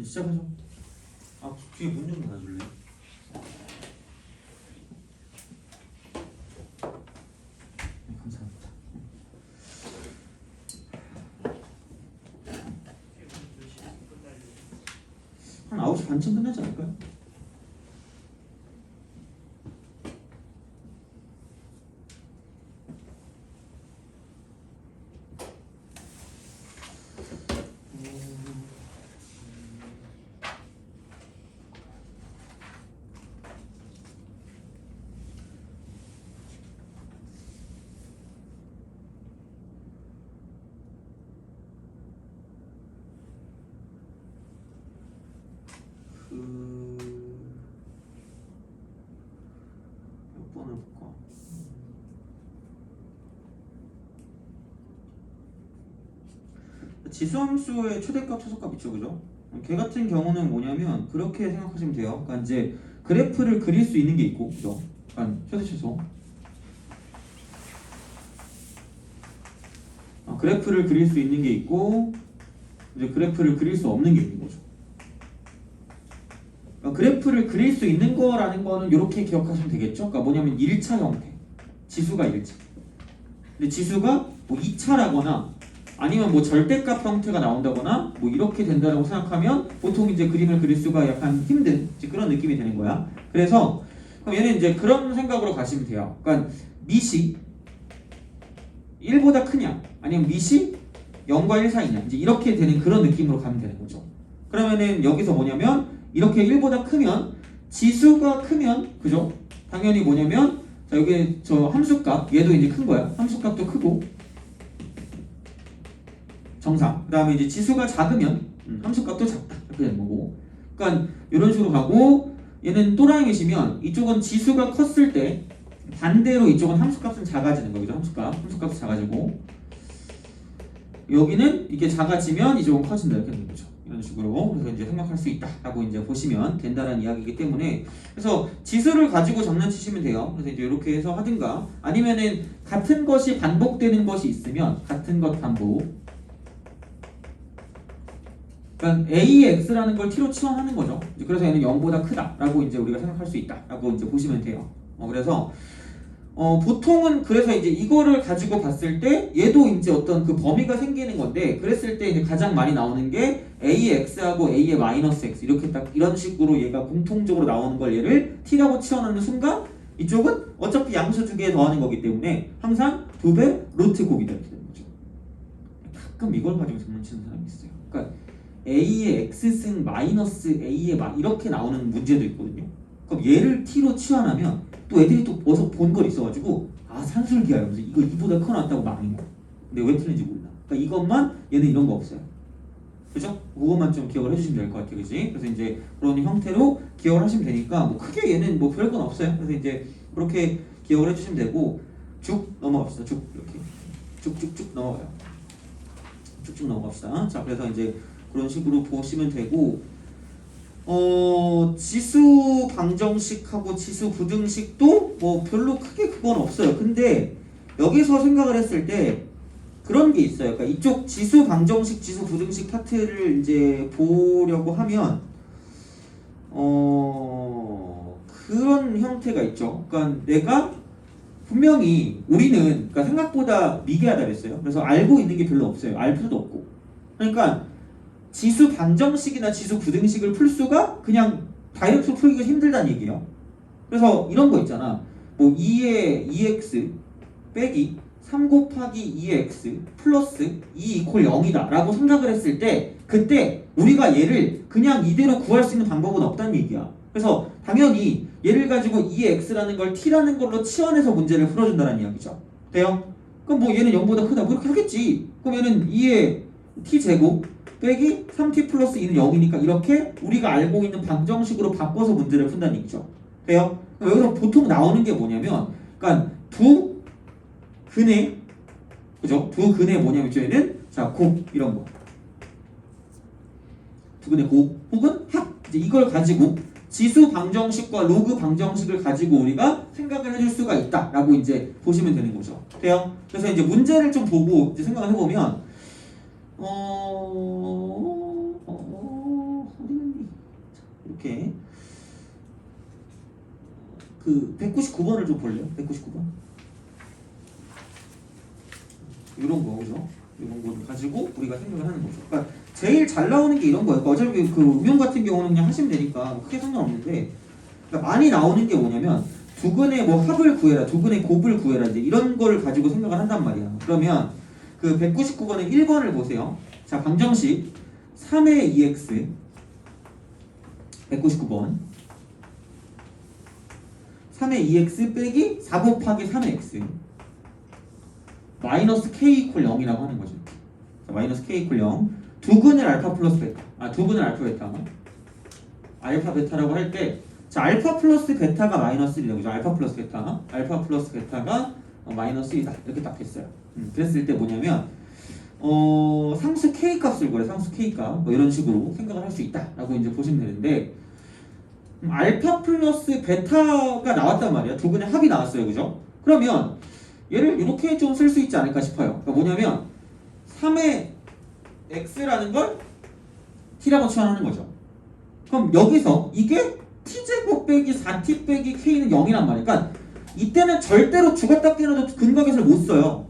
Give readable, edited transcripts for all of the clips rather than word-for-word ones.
시작하죠. 뒤에 문 좀 닫아줄래? 네, 감사합니다. 한 9시 반쯤 끝나지 않을까요? 몇 번을 볼까? 지수함수의 최대값, 최소값 있죠, 그죠? 걔 같은 경우는 뭐냐면 그렇게 생각하시면 돼요. 그러니까 이제 그래프를 그릴 수 있는 게 있고, 그죠? 그러니까 최대 최소. 그래프를 그릴 수 있는 게 있고, 이제 그래프를 그릴 수 없는 게 있는 거죠. 그래프를 그릴 수 있는 거라는 거는 이렇게 기억하시면 되겠죠? 그러니까 뭐냐면 1차 형태, 지수가 1차. 근데 지수가 뭐 2차라거나 아니면 뭐 절대값 형태가 나온다거나 뭐 이렇게 된다고 생각하면 보통 이제 그림을 그릴 수가 약간 힘든 이제 그런 느낌이 되는 거야. 그래서 그럼 얘는 이제 그런 생각으로 가시면 돼요. 그러니까 밑이 1보다 크냐 아니면 밑이 0과 1 사이냐 이제 이렇게 되는 그런 느낌으로 가면 되는 거죠. 그러면은 여기서 뭐냐면 이렇게 1보다 크면 지수가 크면 그죠? 당연히 뭐냐면 자 여기 저 함수값 얘도 이제 큰 거야. 함수값도 크고 정상. 그 다음에 이제 지수가 작으면 함수값도 작다 이렇게 되는 거고. 그러니까 이런 식으로 가고 얘는 또랑이시면 이쪽은 지수가 컸을 때 반대로 이쪽은 함수값은 작아지는 거죠. 함수값이 작아지고 여기는 이게 작아지면 이쪽은 커진다 이렇게 되는 거죠. 이런 식으로 그래서 이제 생각할 수 있다라고 이제 보시면 된다는 이야기이기 때문에 그래서 지수를 가지고 장난치시면 돼요. 그래서 이제 이렇게 해서 하든가 아니면은 같은 것이 반복되는 것이 있으면 같은 것 반복. 그러니까 AX라는 걸 T로 치환하는 거죠. 그래서 얘는 0보다 크다라고 이제 우리가 생각할 수 있다라고 이제 보시면 돼요. 그래서 보통은 그래서 이제 이거를 가지고 봤을 때 얘도 이제 어떤 그 범위가 생기는 건데 그랬을 때 이제 가장 많이 나오는 게 AX하고 A의 마이너스 X 이렇게 딱 이런 식으로 얘가 공통적으로 나오는 걸 얘를 T라고 치환하는 순간 이쪽은 어차피 양수 두 개 더하는 거기 때문에 항상 2배 루트 곱이다 이렇게 되는 거죠. 가끔 이걸 가지고 장난치는 사람이 있어요. 그러니까 A의 X승 마이너스 A의 이렇게 나오는 문제도 있거든요. 그럼 얘를 T로 치환하면 또 애들이 또 어서 본 걸 있어가지고 아 산술기야 이러면서 이거 이보다 커 나왔다고 망해. 근데 왜 틀린지 몰라. 그러니까 이것만 얘는 이런 거 없어요. 그죠? 그것만 좀 기억을 해주시면 될 것 같아요. 그지? 그래서 이제 그런 형태로 기억을 하시면 되니까 뭐 크게 얘는 뭐 별건 없어요. 그래서 이제 그렇게 기억을 해주시면 되고 쭉 넘어갑시다. 쭉 이렇게 쭉쭉쭉 넘어가요. 쭉쭉 넘어갑시다. 자 그래서 이제 그런 식으로 보시면 되고 지수 방정식하고 지수 부등식도 뭐 별로 크게 그건 없어요. 근데 여기서 생각을 했을 때 그런 게 있어요. 그러니까 이쪽 지수 방정식, 지수 부등식 파트를 이제 보려고 하면 그런 형태가 있죠. 그러니까 내가 분명히 우리는 그러니까 생각보다 미개하다 그랬어요. 그래서 알고 있는 게 별로 없어요. 알 필요도 없고. 그러니까 지수 방정식이나 지수 부등식을 풀 수가 그냥 다이렉트로 풀기가 힘들다는 얘기예요. 그래서 이런 거 있잖아. 뭐 2의 2x 빼기 3 곱하기 2x 플러스 2 이퀄 0이다 라고 생각을 했을 때 그때 우리가 얘를 그냥 이대로 구할 수 있는 방법은 없다는 얘기야. 그래서 당연히 얘를 가지고 2x라는 걸 t라는 걸로 치환해서 문제를 풀어준다는 이야기죠. 돼요? 그럼 뭐 얘는 0보다 크다 뭐 이렇게 하겠지. 그럼 얘는 2의 t제곱 빼기 3t 플러스 2는 0이니까 이렇게 우리가 알고 있는 방정식으로 바꿔서 문제를 푼다는 얘기죠. 돼요? 여기서 보통 나오는 게 뭐냐면 그러니까 두 근의 그죠? 두 근의 뭐냐면 저희는 자 곱 이런 거 두 근의 곱 혹은 합 이제 이걸 가지고 지수 방정식과 로그 방정식을 가지고 우리가 생각을 해줄 수가 있다라고 이제 보시면 되는 거죠. 돼요? 그래서 이제 문제를 좀 보고 이제 생각을 해보면 어딨냐 이렇게 그 199번을 좀 볼래요? 199번 이런 거 그죠? 이런 거를 가지고 우리가 생각을 하는 거죠. 그러니까 제일 잘 나오는 게 이런 거예요. 그러니까 어차피 그 음용 같은 경우는 그냥 하시면 되니까 크게 상관없는데, 그러니까 많이 나오는 게 뭐냐면 두근의 뭐 합을 구해라, 두근의 곱을 구해라 이제 이런 걸 가지고 생각을 한단 말이야. 그러면 그 199번의 1번을 보세요. 자, 방정식 3의 2x 199번 3의 2x 빼기 4 곱하기 3의 x 마이너스 k 이퀄 0이라고 하는 거죠. 자, 마이너스 k 이퀄 0 두근을 알파 플러스 베타 두근을 알파 베타 알파 베타라고 할 때 자, 알파 플러스 베타가 마이너스 1이라고 그죠? 알파 플러스 베타가 마이너스 1이다 이렇게 딱 됐어요. 그랬을 때 뭐냐면 상수 k 값을 구해 상수 k 값 뭐 이런 식으로 생각을 할 수 있다라고 이제 보시면 되는데, 알파 플러스 베타가 나왔단 말이야. 두근의 합이 나왔어요, 그죠? 그러면 얘를 이렇게 좀 쓸 수 있지 않을까 싶어요. 그러니까 뭐냐면 3의 x라는 걸 t라고 치환하는 거죠. 그럼 여기서 이게 t제곱 빼기 4t 빼기 k는 0이란 말이야. 그러니까 이때는 절대로 죽었다 깨어나도 근각에서를 못 써요.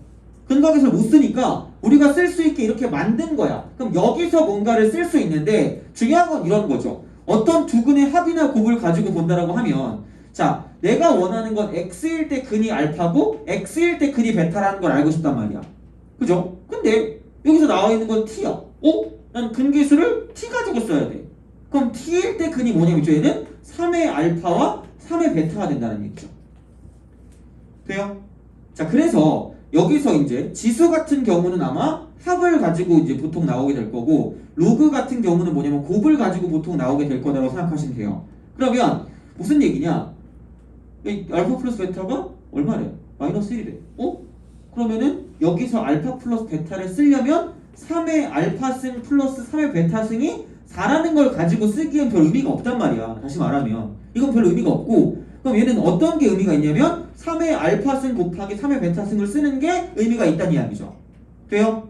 근각에서를 못 쓰니까 우리가 쓸 수 있게 이렇게 만든 거야. 그럼 여기서 뭔가를 쓸 수 있는데 중요한 건 이런 거죠. 어떤 두근의 합이나 곱을 가지고 본다라고 하면, 자, 내가 원하는 건 x일 때 근이 알파고 x일 때 근이 베타라는 걸 알고 싶단 말이야. 그죠? 근데 여기서 나와 있는 건 t야. 난 근계수를 t 가지고 써야 돼. 그럼 t일 때 근이 뭐냐면 얘는 3의 알파와 3의 베타가 된다는 얘기죠. 돼요? 자, 그래서 여기서 이제 지수 같은 경우는 아마 합을 가지고 이제 보통 나오게 될 거고, 로그 같은 경우는 뭐냐면 곱을 가지고 보통 나오게 될 거다라고 생각하시면 돼요. 그러면 무슨 얘기냐? 이 알파 플러스 베타가 얼마래? 마이너스 1이래. 그러면은 여기서 알파 플러스 베타를 쓰려면 3의 알파승 플러스 3의 베타승이 4라는 걸 가지고 쓰기엔 별 의미가 없단 말이야. 다시 말하면 이건 별 의미가 없고, 그럼 얘는 어떤 게 의미가 있냐면 3의 알파승 곱하기 3의 베타승을 쓰는 게 의미가 있다는 이야기죠. 돼요?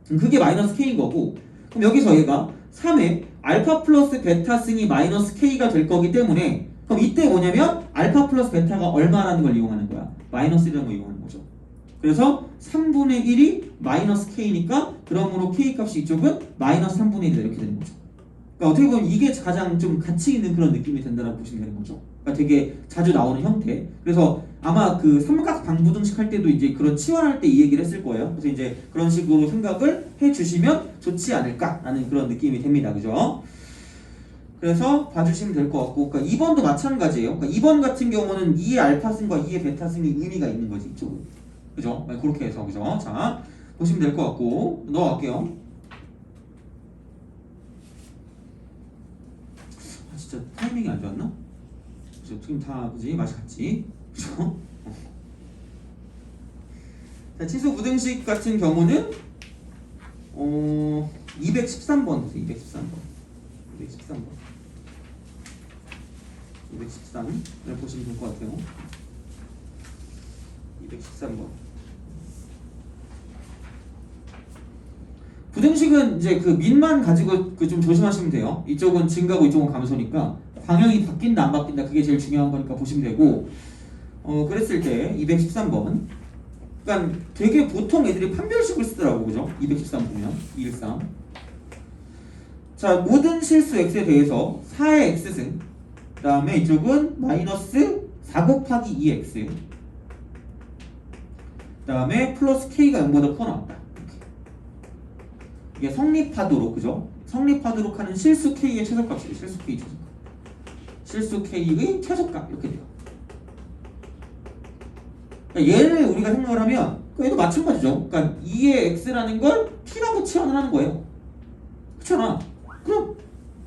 그게 마이너스 k인 거고, 그럼 여기서 얘가 3의 알파 플러스 베타승이 마이너스 k가 될 거기 때문에, 그럼 이때 뭐냐면 알파 플러스 베타가 얼마라는 걸 이용하는 거야? 마이너스 1이라는 걸 이용하는 거죠. 그래서 3분의 1이 마이너스 k니까 그러므로 k 값이 이쪽은 마이너스 3분의 1이다 이렇게 되는 거죠. 그러니까 어떻게 보면 이게 가장 좀 가치 있는 그런 느낌이 된다라고 보시면 되는 거죠. 그러니까 되게 자주 나오는 형태. 그래서 아마 그 삼각 방부등식 할 때도 이제 그런 치환할 때 이 얘기를 했을 거예요. 그래서 이제 그런 식으로 생각을 해주시면 좋지 않을까라는 그런 느낌이 됩니다. 그죠? 그래서 봐주시면 될 것 같고, 그러니까 2번도 마찬가지예요. 그러니까 2번 같은 경우는 2의 알파승과 2의 베타승이 의미가 있는 거지, 이쪽은. 그죠? 그렇게 해서, 그죠? 자, 보시면 될 것 같고, 넣어갈게요. 진짜 타이밍이 안 좋았나? 그죠? 지금 다, 그지? 맛이 같지? 그죠? 자, 치수 부등식 같은 경우는, 213번 보세요, 213번. 213을 보시면 될 것 같아요. 213번. 부등식은 이제 그 민만 가지고 그 좀 조심하시면 돼요. 이쪽은 증가고 이쪽은 감소니까 방향이 바뀐다 안 바뀐다 그게 제일 중요한 거니까 보시면 되고, 그랬을 때 213번. 그러니까 되게 보통 애들이 판별식을 쓰더라고, 그죠? 213 보면 213. 자, 모든 실수 x에 대해서 4의 x승, 그 다음에 이쪽은 마이너스 4 곱하기 2x, 그 다음에 플러스 k가 0보다 커 나왔다. 이게 성립하도록, 그죠? 성립하도록 하는 실수 k의 최소값이에요. 실수 k 최소값. 실수 k의 최소값 이렇게 돼요. 그러니까 얘를 우리가 생각을 하면 얘도 마찬가지죠. 그러니까 2의 x라는 걸 t라고 치환을 하는 거예요. 그렇잖아.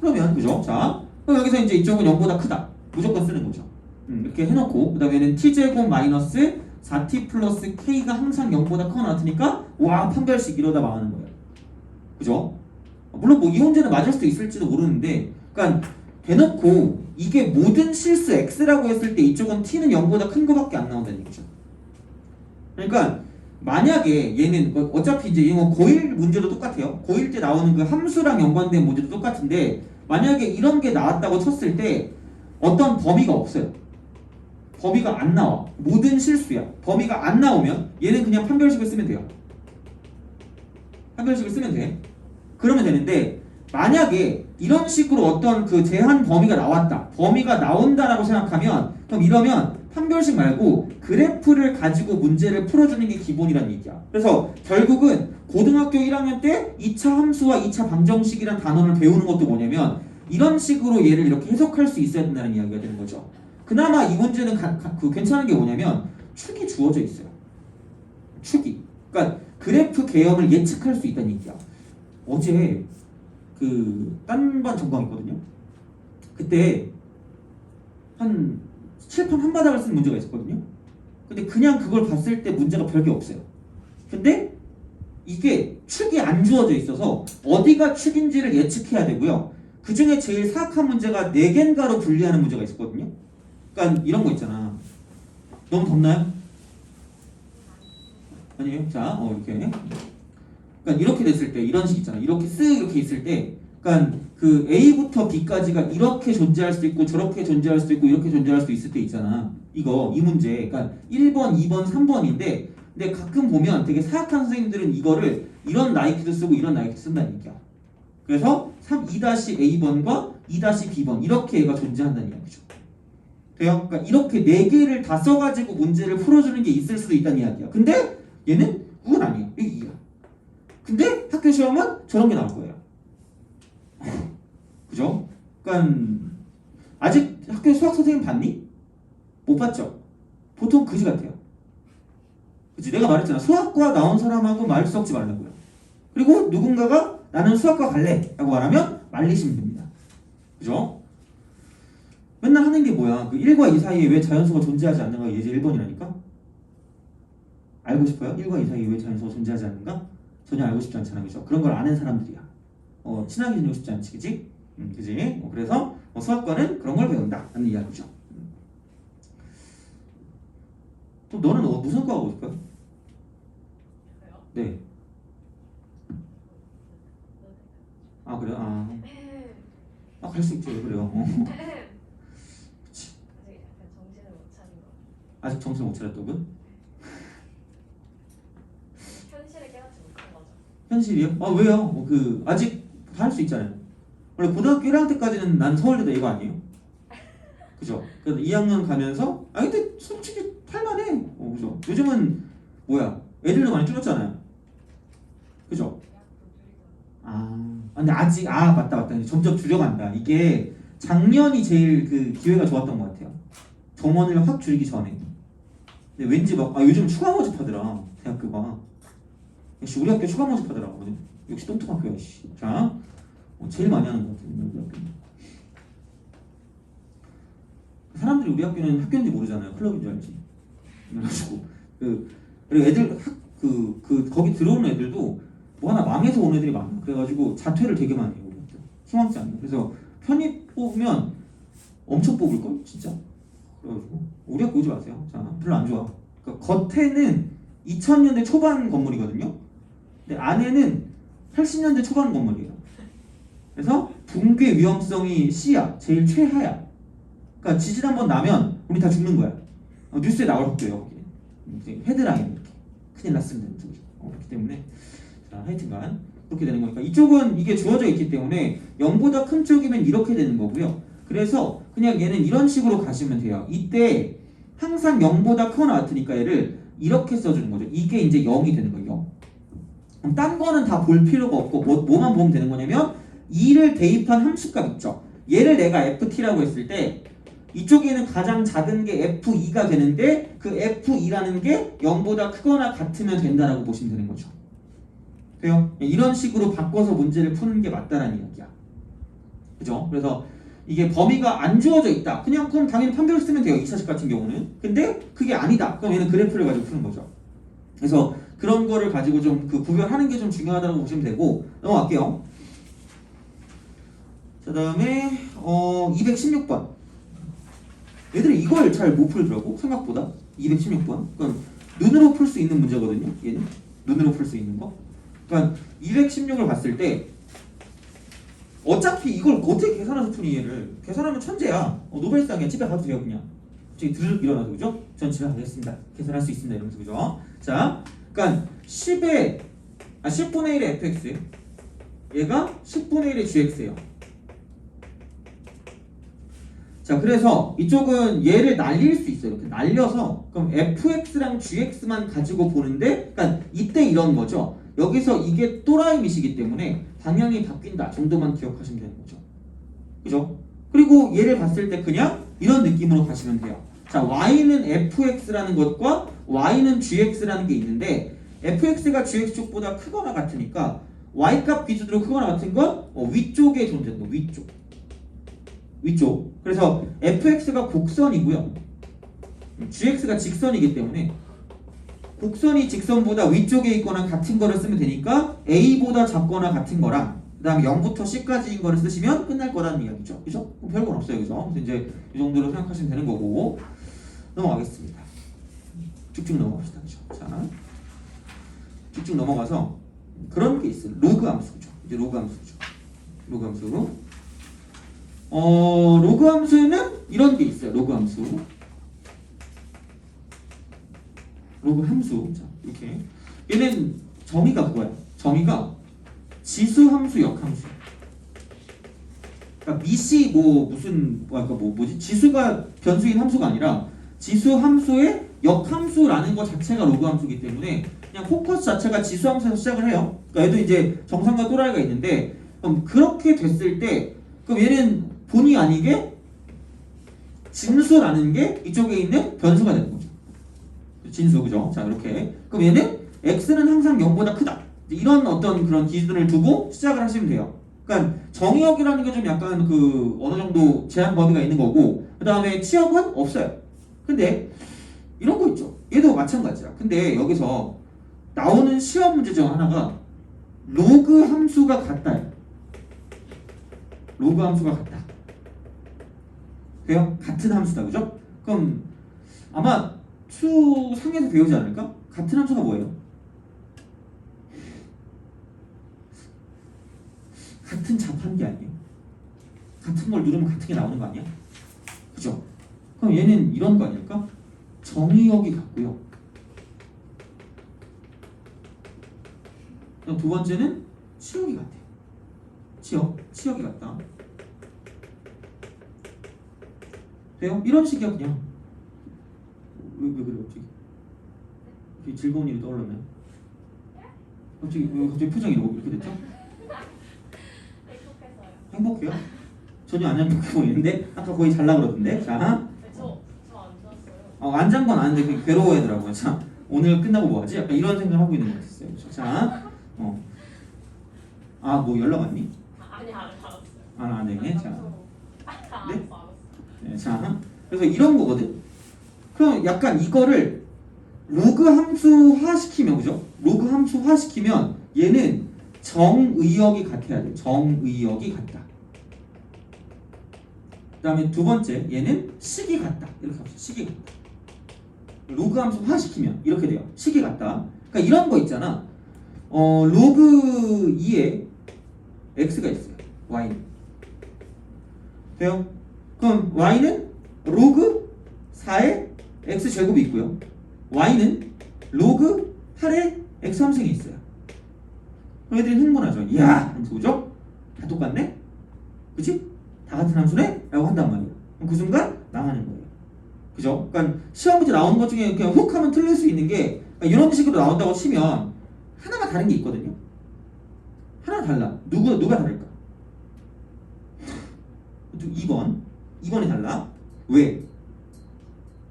그러면 그죠? 자, 그럼 여기서 이제 이쪽은 0보다 크다. 무조건 쓰는 거죠. 이렇게 해놓고 그 다음에는 t제곱 마이너스 4t 플러스 k가 항상 0보다 커 나왔으니까 와, 판별식 이러다 망하는 거예요. 그죠? 물론 뭐 이 문제는 맞을 수도 있을지도 모르는데, 그러니까 대놓고 이게 모든 실수 x라고 했을 때 이쪽은 t는 0보다 큰 거밖에 안 나온다는 얘기죠. 그러니까 만약에 얘는 어차피 이제 이건 고1 문제도 똑같아요. 고1 때 나오는 그 함수랑 연관된 문제도 똑같은데, 만약에 이런 게 나왔다고 쳤을 때 어떤 범위가 없어요. 범위가 안 나와. 모든 실수야. 범위가 안 나오면 얘는 그냥 판별식을 쓰면 돼요. 판별식을 쓰면 돼. 그러면 되는데 만약에 이런 식으로 어떤 그 제한 범위가 나왔다. 범위가 나온다라고 생각하면 그럼 이러면 판별식 말고 그래프를 가지고 문제를 풀어주는 게 기본이란 얘기야. 그래서 결국은 고등학교 1학년 때 2차 함수와 2차 방정식이란 단어를 배우는 것도 뭐냐면 이런 식으로 얘를 이렇게 해석할 수 있어야 된다는 이야기가 되는 거죠. 그나마 이 문제는 괜찮은 게 뭐냐면 축이 주어져 있어요. 축이. 그러니까 그래프 개념을 예측할 수 있다는 얘기야. 어제 그 딴반 전공 있거든요. 그때 한 칠판 한 바닥을 쓴 문제가 있었거든요. 근데 그냥 그걸 봤을 때 문제가 별게 없어요. 근데 이게 축이 안 주어져 있어서 어디가 축인지를 예측해야 되고요. 그 중에 제일 사악한 문제가 4개인가로 분리하는 문제가 있었거든요. 그러니까 이런 거 있잖아. 너무 덥나요? 아니에요? 자, 이렇게. 그러니까 이렇게 됐을 때 이런 식 있잖아. 이렇게 쓱 이렇게 있을 때, 그러니까 그 A부터 B까지가 이렇게 존재할 수도 있고 저렇게 존재할 수도 있고 이렇게 존재할 수도 있을 때 있잖아. 이 문제. 그러니까 1번, 2번, 3번인데, 근데 가끔 보면 되게 사악한 선생님들은 이거를 이런 나이키도 쓰고 이런 나이키도 쓴다는 얘기야. 그래서 2-A번과 2-B번 이렇게 얘가 존재한다는 이야기죠. 돼요? 그러니까 이렇게 4개를 다 써가지고 문제를 풀어주는 게 있을 수도 있다는 이야기야. 근데 얘는 그건 아니야. 이게 2야. 근데 학교 시험은 저런 게 나올 거예요. 그죠? 그러니까 아직 학교 수학 선생님 봤니? 못 봤죠? 보통 그지 같아요. 그치? 내가 말했잖아. 수학과 나온 사람하고 말 섞지 말라고요. 그리고 누군가가 나는 수학과 갈래 라고 말하면 말리시면 됩니다. 그죠? 맨날 하는 게 뭐야? 그 1과 2 사이에 왜 자연수가 존재하지 않는가? 예제 1번이라니까? 알고 싶어요? 1과 2 사이에 왜 자연수가 존재하지 않는가? 전혀 알고 싶지 않잖아. 그죠? 그런 걸 아는 사람들이야. 친하게 지내고 싶지 않지, 그지? 그지? 그래서 수학과는 그런 걸 배운다 라는 이야기죠. 또 너는 무슨 과 하고 싶어요? 네. 아 그래요? 갈 수 있지. 왜 그래요? 그치. 아직 정신을 못 차렸다고요? 현실을 깨닫지 못한 거죠. 현실이요? 왜요? 아직 할 수 있잖아요. 원래 고등학교 1학년 때까지는 난 서울대도 이거 아니에요? 그죠? 그래서 2학년 가면서 근데 솔직히 탈만해. 그죠? 요즘은 뭐야? 애들도 많이 줄었잖아요. 그죠? 근데 아직 맞다. 이제 점점 줄여간다. 이게 작년이 제일 그 기회가 좋았던 것 같아요. 정원을 확 줄이기 전에. 근데 왠지 막 요즘 추가 모집하더라. 대학교가. 역시 우리 학교 추가 모집하더라. 역시 똥통학교야. 자, 제일 많이 하는 것 같아요. 우리 학교는. 사람들이 우리 학교는 학교인지 모르잖아요. 클럽인 줄 알지. 그래가지고 그리고 애들 거기 들어오는 애들도 뭐 하나 망해서 온 애들이 많아. 그래가지고 자퇴를 되게 많이 해요. 희망치 않네. 그래서 편입 뽑으면 엄청 뽑을걸? 진짜. 그래가지고 우리 학교 오지 마세요. 자, 별로 안 좋아. 그러니까 겉에는 2000년대 초반 건물이거든요. 근데 안에는 80년대 초반 건물이에요. 그래서 붕괴 위험성이 C야. 제일 최하야. 그러니까 지진 한번 나면 우리 다 죽는 거야. 뉴스에 나올 학교예요. 거기. 헤드라인 이렇게. 큰일 났습니다. 그렇기 때문에 자, 하여튼간 그렇게 되는 거니까 이쪽은 이게 주어져 있기 때문에 0보다 큰 쪽이면 이렇게 되는 거고요. 그래서 그냥 얘는 이런 식으로 가시면 돼요. 이때 항상 0보다 크거나 같으니까 얘를 이렇게 써주는 거죠. 이게 이제 0이 되는 거예요. 0. 그럼 딴 거는 다 볼 필요가 없고 뭐만 보면 되는 거냐면 2를 대입한 함수값 있죠. 얘를 내가 ft라고 했을 때 이쪽에는 가장 작은 게 f2가 되는데 그 f2라는 게 0보다 크거나 같으면 된다라고 보시면 되는 거죠. 돼요? 이런 식으로 바꿔서 문제를 푸는 게 맞다라는 이야기야. 그죠? 그래서 이게 범위가 안 주어져 있다. 그럼 당연히 판별을 쓰면 돼요. 2차식 같은 경우는. 근데 그게 아니다. 그럼 얘는 그래프를 가지고 푸는 거죠. 그래서 그런 거를 가지고 좀 구별하는 게 좀 중요하다고 보시면 되고 넘어갈게요. 그 다음에 216번. 얘들이 이걸 잘 못 풀더라고 생각보다. 216번. 그러니까 눈으로 풀 수 있는 문제거든요. 얘는 눈으로 풀 수 있는 거. 그러니까 216을 봤을 때 어차피 이걸 어떻게 계산해서 푸니 얘를 계산하면 천재야. 노벨상 그냥 집에 가도 돼요 그냥. 갑자기 드르륵 일어나서 그죠? 전 집에 가겠습니다. 계산할 수 있습니다 이러면서 그죠? 자, 그러니까 10분의 1의 fx 얘가 10분의 1의 gx예요. 자, 그래서 이쪽은 얘를 날릴 수 있어요. 이렇게 날려서 그럼 fx랑 gx만 가지고 보는데, 그러니까 이때 이런 거죠. 여기서 이게 또라이 미시기 때문에 방향이 바뀐다 정도만 기억하시면 되는 거죠. 그죠? 그리고 얘를 봤을 때 그냥 이런 느낌으로 가시면 돼요. 자, y는 fx라는 것과 y는 gx라는 게 있는데 fx가 gx 쪽보다 크거나 같으니까 y값 기준으로 크거나 같은 건 위쪽에 존재하는 거. 위쪽. 그래서 fx가 곡선이고요. gx가 직선이기 때문에 곡선이 직선보다 위쪽에 있거나 같은 거를 쓰면 되니까 a보다 작거나 같은 거랑 그 다음에 0부터 c까지인 거를 쓰시면 끝날 거라는 이야기죠. 그죠? 별건 없어요. 그죠? 그래서 이제 이 정도로 생각하시면 되는 거고 넘어가겠습니다. 쭉쭉 넘어갑시다. 그죠? 자, 쭉쭉 넘어가서 그런 게 있어요. 로그 함수죠. 이제 로그 함수죠. 로그 함수. 로그 함수는 이런 게 있어요. 로그 함수. 로그 함수. 자, 이렇게. 얘는 정의가 그거야. 정의가 지수 함수, 역함수. 그러니까 미시 뭐지? 지수가 변수인 함수가 아니라 지수 함수의 역함수라는 것 자체가 로그 함수이기 때문에 그냥 포커스 자체가 지수 함수에서 시작을 해요. 그러니까 얘도 이제 정상과 또라이가 있는데 그럼 그렇게 됐을 때 그럼 얘는 본의 아니게 진수라는 게 이쪽에 있는 변수가 되는 거죠. 진수, 그죠? 자, 이렇게. 그럼 얘는 x는 항상 0보다 크다. 이런 어떤 그런 기준을 두고 시작을 하시면 돼요. 그러니까 정의역이라는 게 좀 약간 그 어느 정도 제한 범위가 있는 거고, 그 다음에 치역은 없어요. 근데 이런 거 있죠. 얘도 마찬가지야. 근데 여기서 나오는 시험 문제 중 하나가 로그 함수가 같다요. 로그 함수가 같다. 돼요? 같은 함수다, 그죠? 그럼 아마 수상에서 배우지 않을까? 같은 함수가 뭐예요? 같은 잡한 게 아니에요? 같은 걸 누르면 같은 게 나오는 거 아니야? 그죠? 그럼 얘는 이런 거 아닐까? 정의역이 같고요. 그럼 두 번째는 치역이 같아요. 치역이 같다. 돼요? 이런 식이야 그냥. 왜 그래 갑자기? 즐거운 일이 떠올랐나요? 갑자기 표정이 이렇게 됐죠? 행복해서요. 행복해요? 전혀 안 행복해 보이는데 아까 거의 잘나 그러던데. 자, 저안 잤어요. 안 잔 건 아는데 그게 괴로워하더라고요. 자, 오늘 끝나고 뭐 하지? 약간 이런 생각을 하고 있는 것 같았어요. 자, 뭐 연락 왔니? 아니 안 받았어요. 안 해. 자, 네? 알았어. 네, 자, 그래서 이런 거거든. 그럼 약간 이거를 로그 함수화 시키면, 그죠? 로그 함수화 시키면 얘는 정의역이 같아야 돼. 정의역이 같다. 그 다음에 두 번째, 얘는 식이 같다. 이렇게 합시다. 식이 같다. 로그 함수화 시키면 이렇게 돼요. 식이 같다. 그러니까 이런 거 있잖아. 로그 2에 x가 있어요. y는. 돼요? 그럼 y는 로그 4에 x제곱이 있고요. y는 로그 8에 x3승이 있어요. 그럼 애들이 흥분하죠. 이야! 하면서 그죠? 다 똑같네? 그치? 다 같은 함수네? 라고 한단 말이에요. 그럼 그 순간 망하는 거예요. 그죠? 그러니까 시험 문제 나오는 것 중에 그냥 훅 하면 틀릴 수 있는 게 이런 식으로 나온다고 치면 하나가 다른 게 있거든요. 하나 달라. 누가 다를까? 2번이 달라. 왜?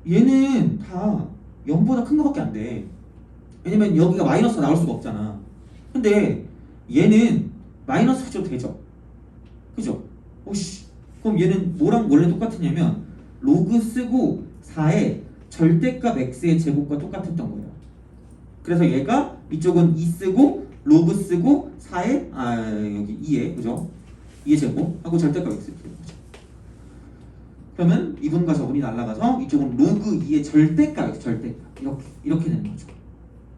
얘는 다 0보다 큰 거밖에 안 돼. 왜냐면 여기가 마이너스가 나올 수가 없잖아. 근데 얘는 마이너스 붙여도 되죠. 그죠? 오씨. 그럼 얘는 뭐랑 원래 똑같으냐면 로그 쓰고 4의 절대값 x의 제곱과 똑같았던 거예요. 그래서 얘가 이쪽은 2 쓰고 로그 쓰고 4의 여기 2에 그죠? 2의 제곱 하고 절대값 x 되는 거죠. 그러면 이분과 저분이 날아가서 이쪽은 로그 2의 절대값 이렇게 되는 거죠.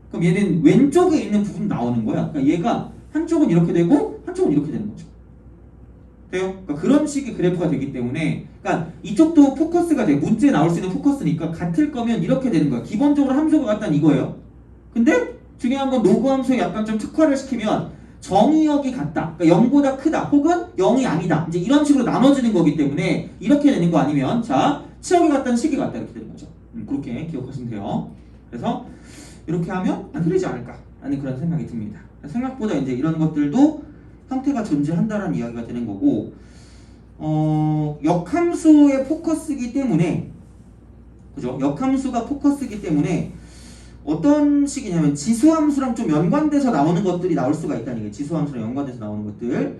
그럼 얘는 왼쪽에 있는 부분 나오는 거야. 그러니까 얘가 한쪽은 이렇게 되고 한쪽은 이렇게 되는 거죠. 돼요? 그러니까 그런 식의 그래프가 되기 때문에 그러니까 이쪽도 포커스가 돼. 문제에 나올 수 있는 포커스니까 같을 거면 이렇게 되는 거야. 기본적으로 함수가 같다는 이거예요. 근데 중요한 건 로그 함수에 약간 좀 특화를 시키면 정의역이 같다. 그러니까 0보다 크다. 혹은 0이 아니다. 이제 이런 식으로 나눠지는 거기 때문에 이렇게 되는 거 아니면 자 치역이 같다는 식이 같다 이렇게 되는 거죠. 그렇게 기억하시면 돼요. 그래서 이렇게 하면 안 틀리지 않을까 라는 그런 생각이 듭니다. 생각보다 이제 이런 것들도 형태가 존재한다라는 이야기가 되는 거고 역함수의 포커스이기 때문에 그죠? 역함수가 포커스이기 때문에 어떤 식이냐면 지수함수랑 좀 연관돼서 나오는 것들이 나올 수가 있다는 얘기예요. 지수함수랑 연관돼서 나오는 것들.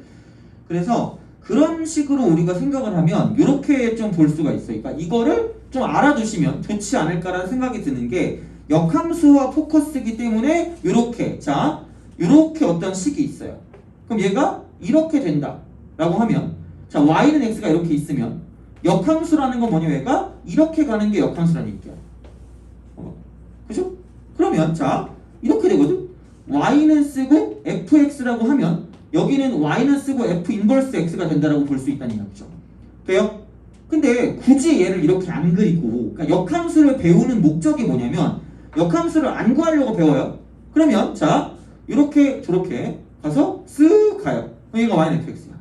그래서 그런 식으로 우리가 생각을 하면 이렇게 좀 볼 수가 있어요. 그러니까 이거를 좀 알아두시면 좋지 않을까라는 생각이 드는 게 역함수와 포커스이기 때문에 이렇게 자 이렇게 어떤 식이 있어요. 그럼 얘가 이렇게 된다 라고 하면 자 y는 x가 이렇게 있으면 역함수라는 건 뭐냐 얘가 이렇게 가는 게 역함수라는 얘기야. 그죠? 그러면 자 이렇게 되거든. y는 쓰고 fx라고 하면 여기는 y는 쓰고 f 인버스 x가 된다라고 볼 수 있다는 이야기죠. 돼요? 근데 굳이 얘를 이렇게 안 그리고 그러니까 역함수를 배우는 목적이 뭐냐면 역함수를 안 구하려고 배워요. 그러면 자 이렇게 저렇게 가서 쓱 가요. 그럼 얘가 y는 fx야.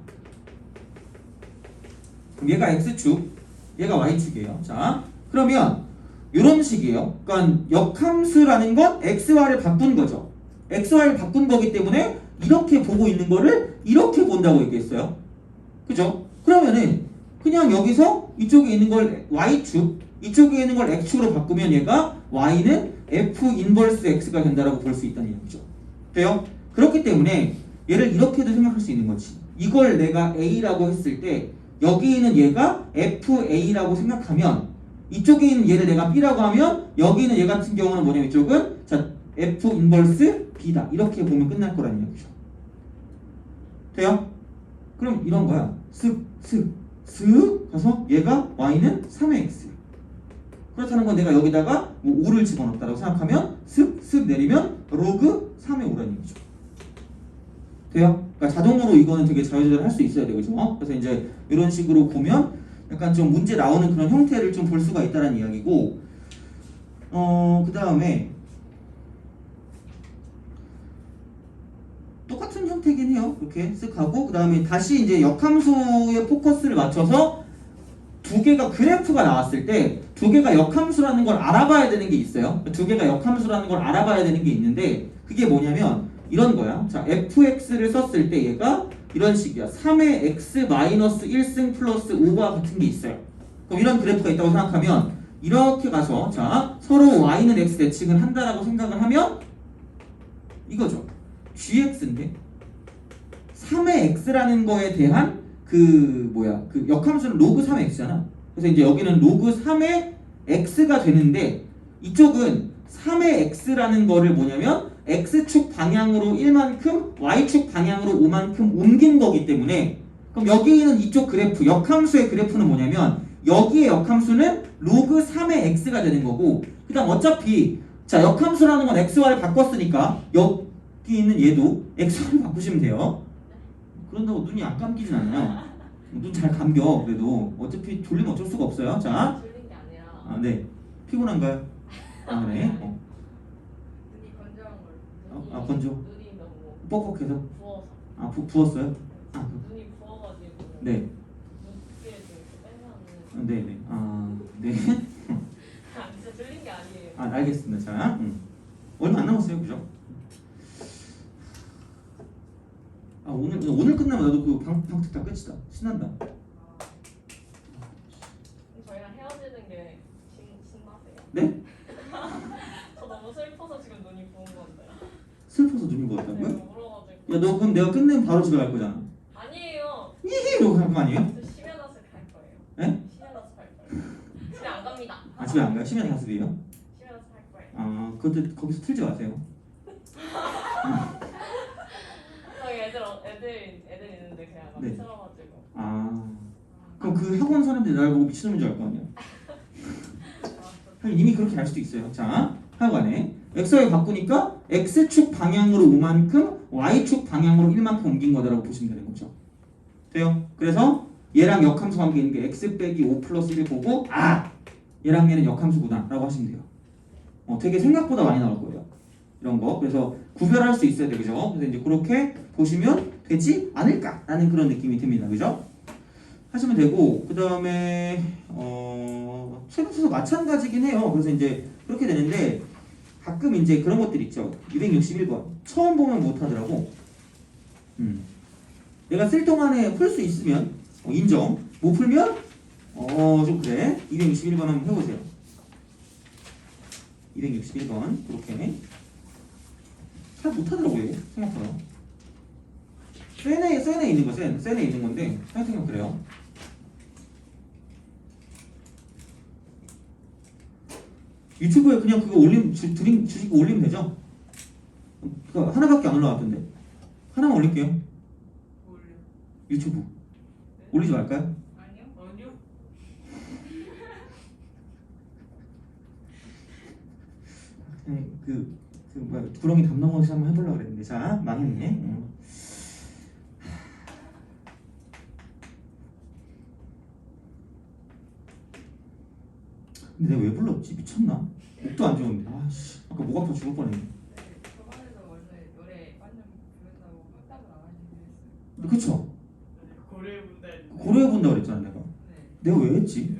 그럼 얘가 x축, 얘가 y축이에요. 자 그러면 이런 식이에요. 그러니까 역함수라는 건 xy를 바꾼 거죠. xy를 바꾼 거기 때문에 이렇게 보고 있는 거를 이렇게 본다고 얘기했어요. 그죠? 그러면은 그냥 여기서 이쪽에 있는 걸 y축, 이쪽에 있는 걸 x축으로 바꾸면 얘가 y는 f 인버스 x가 된다라고 볼 수 있다는 얘기죠. 돼요? 그렇기 때문에 얘를 이렇게도 생각할 수 있는 거지. 이걸 내가 a라고 했을 때 여기 있는 얘가 fa라고 생각하면 이쪽에 있는 얘를 내가 b라고 하면 여기 있는 얘 같은 경우는 뭐냐면 이쪽은 자 f 인버스 b다 이렇게 보면 끝날 거라는 얘기죠. 돼요? 그럼 이런 거야. 쓱 가서 얘가 y는 3의 x. 그렇다는 건 내가 여기다가 뭐 5를 집어넣었다고 생각하면 쓱 내리면 로그 3의 5라는 얘기죠. 돼요? 그러니까 자동으로 이거는 되게 자유자재로 할 수 있어야 되죠. 그래서 이제 이런 식으로 보면 약간 좀 문제 나오는 그런 형태를 좀 볼 수가 있다는 이야기고 그 다음에 똑같은 형태긴 해요. 이렇게 쓱 하고 그 다음에 다시 이제 역함수의 포커스를 맞춰서 두 개가 그래프가 나왔을 때 두 개가 역함수라는 걸 알아봐야 되는 게 있어요. 두 개가 역함수라는 걸 알아봐야 되는 게 있는데 그게 뭐냐면 이런 거야. 자 fx를 썼을 때 얘가 이런 식이야. 3의 x 마이너스 1승 플러스 5가 같은 게 있어요. 그럼 이런 그래프가 있다고 생각하면 이렇게 가서 자 서로 y는 x 대칭을 한다라고 생각을 하면 이거죠. gx인데 3의 x라는 거에 대한 그 역함수는 로그 3의 x잖아. 그래서 이제 여기는 로그 3의 x가 되는데 이쪽은 3의 x라는 거를 뭐냐면 x축 방향으로 1만큼 y축 방향으로 5만큼 옮긴 거기 때문에 그럼 여기 있는 이쪽 그래프 역함수의 그래프는 뭐냐면 여기의 역함수는 로그 3의 x가 되는 거고 그 다음 어차피 자 역함수라는 건 xy를 바꿨으니까 여기 있는 얘도 xy를 바꾸시면 돼요. 그런다고 눈이 안 감기진 않아요. 눈 잘 감겨. 그래도 어차피 졸리면 어쩔 수가 없어요. 자, 졸린 게 아니라 아, 네. 피곤한가요? 아, 네. 눈이 건조한 걸. 건조. 눈이 너무 뻑뻑해서. 부어서. 아, 부었어요? 아, 눈이 부어가지고. 네. 눈두께를 좀 빼면은. 네, 네. 아, 네. 진짜 졸린 게 아니에요. 아, 알겠습니다. 자, 얼마 안 남았어요, 그죠? 아, 오늘 끝나면 나도 그 방특 다 끝이다. 신난다. 저희랑 헤어지는 게 신나세요? 네? 저 너무 슬퍼서 지금 눈이 부은 건데. 슬퍼서 눈이 부었다고요? 내가 울어가지고. 야, 너 그럼 내가 끝내면 바로 집에 갈 거잖아. 아니에요. 이히 이러고 갈 거 아니에요? 저 심야다스 갈 거예요. 네? 심야다스 갈 거예요. 집에 안 갑니다. 아, 집에 안 가요? 심야 다습이에요? 심야다스 갈 거예요. 아, 그것도 거기서 틀지 마세요. 저희 애들 있는데 그냥 막 네. 틀어가지고. 아, 그럼 그 학원 사람들이 나를 보고 미친놈인 줄 알 거 아니야? 하긴 이미 그렇게 알 수도 있어요. 자, 하여간에 xy 바꾸니까 x축 방향으로 5만큼 y축 방향으로 1만큼 옮긴 거다라고 보시면 되는 거죠. 돼요? 그래서 얘랑 역함수 관계 있는 게 x 빼기 5 플러스 1을 보고 아! 얘랑 얘는 역함수구나 라고 하시면 돼요. 되게 생각보다 많이 나올 거예요. 이런 거. 그래서 구별할 수 있어야 돼. 그죠? 그래서 이제 그렇게 보시면 되지 않을까라는 그런 느낌이 듭니다. 그죠? 하시면 되고 그 다음에 최근수도 마찬가지긴 해요. 그래서 이제 그렇게 되는데 가끔 이제 그런 것들 있죠. 261번 처음 보면 못하더라고. 내가 쓸 동안에 풀 수 있으면 인정. 못 풀면 좀 그래. 261번 한번 해보세요. 261번 그렇게 잘 못하더라고요. 얘. 생각보다. 센에 있는 거 센에 있는 건데 생각하면 그래요. 유튜브에 그냥 그거 주시고 올리면 되죠? 그거 하나밖에 안 올라왔던데. 하나만 올릴게요. 유튜브. 올리지 말까요? 아니요. 뭐야, 구렁이 담 넘어서 한번 해보려고 그랬는데. 자, 망했네. 근데 내가 왜 불렀지? 미쳤나? 목도 안 좋은데. 아씨, 아까 목 아파 죽을 뻔했네. 저번에도 원래 노래 완전 부른다고 깜짝을 안 하시긴 했어요. 그쵸? 고려해 본다 했는데. 고려해 본다 그랬잖아 내가. 네. 내가 왜 했지?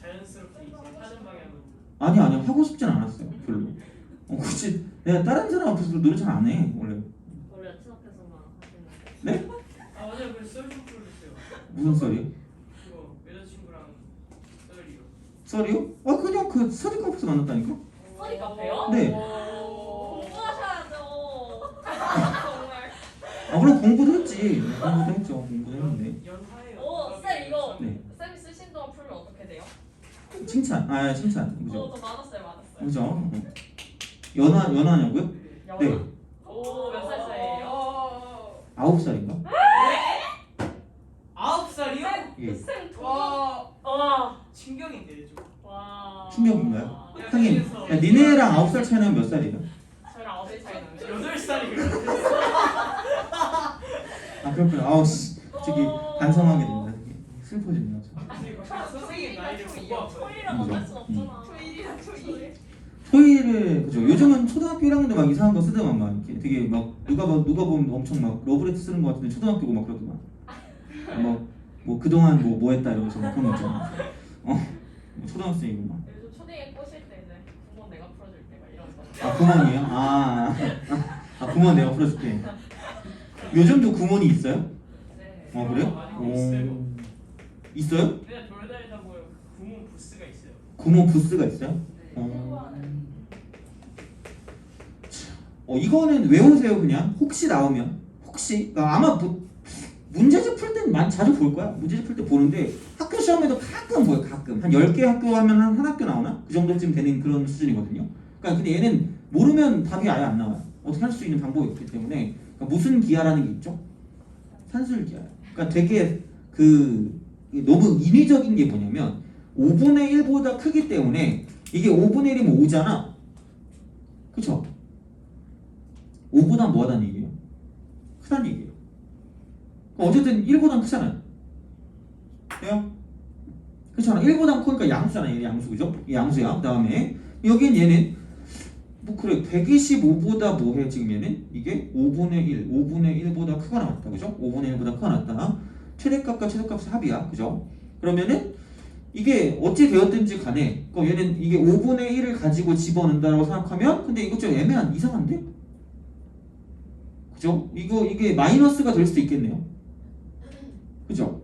자연스럽게 이제 하는 방향으로. 아니 하고 싶진 않았어요. 별로. 굳이 내가 다른 사람 앞에서 노래 잘 안 해 원래. 원래 아침 앞에서만 하시는. 네? 맞아요. 그 썰 좀 풀어주세요. 무슨 소리? 그거 여자친구랑 썰이요. 썰이요? 그냥 그 서리 카페에서 만났다니까. 썰이 카페요? 네. 공부하셔야죠. 정말. 물론 공부도 했지. 공부도 했죠. 공부도 했는데. 연하예요. 쌤 이거 네. 쌤이 쓰신 동안 풀면 어떻게 돼요? 칭찬. 칭찬. 그죠? 저 맞았어요. 그죠? 연하냐고요? 네. 몇 살 사이예요? 9살인가? 9살이요? 예. 쌤 도. 와. 충격인데 좀. 와. 충격인가요? 하긴. 야, 니네랑 9살 차이 나면 몇 살이에요? 저랑 9살 차이 나요. 8살이거든요. 그렇구나. 아우씨. 저기 반성하게 됩니다. 되게 슬퍼지네요. 선생님 나이를 보고 토일이랑 만날 순 그죠? 없잖아. 토일이랑 토일. 토요일에 그죠? 요즘은 초등학교 1학년도 막 이상한 거 쓰더만 막 이렇게 되게 막 누가 보면 엄청 막 러브레터 쓰는 거 같은데 초등학교고 막 그러더만. 뭐 그동안 뭐 했다 이러면서 막 그런 거 있잖아. 뭐 초등학생이고 막. 요즘 초딩에 꼬실 때 이제 구몬 내가 풀어줄게 막 이런 거. 구몬이에요? 구몬 내가 풀어줄게. 요즘도 구몬이 있어요? 네. 그래요? 많이 있어요. 있어요? 그냥 돌아다니다 보면 구몬 부스가 있어요. 구몬 부스가 있어요? 네. 이거는 외우세요 그냥. 혹시 나오면 아마 문제집 풀 땐 자주 볼 거야. 문제집 풀 때 보는데 학교 시험에도 가끔 보여. 가끔 한 10개 학교 하면 한 학교 나오나? 그 정도쯤 되는 그런 수준이거든요. 그러니까 근데 얘는 모르면 답이 아예 안 나와요. 어떻게 할 수 있는 방법이 없기 때문에. 그러니까 무슨 기하라는 게 있죠? 산술 기하. 그러니까 되게 너무 인위적인 게 뭐냐면 5분의 1보다 크기 때문에 이게 5분의 1이면 5잖아. 그쵸? 5보다 뭐하다는 얘기예요? 크다는 얘기예요. 어쨌든 1보다 크잖아요. 돼요? 그렇잖아. 1보다 크니까 양수잖아. 얘 양수 그죠? 얘 양수야. 그 다음에 여긴 얘는 뭐 그래 125보다 뭐해 지금 얘는? 이게 5분의 1보다 크가 나왔다. 그죠? 5분의 1보다 크가 나왔다. 최대값과 최소값의 합이야. 그죠? 그러면은 이게 어찌 되었든지 간에 얘는 이게 5분의 1을 가지고 집어넣는다고 생각하면 근데 이거 좀 이상한데? 그죠? 이게 마이너스가 될 수도 있겠네요. 그죠?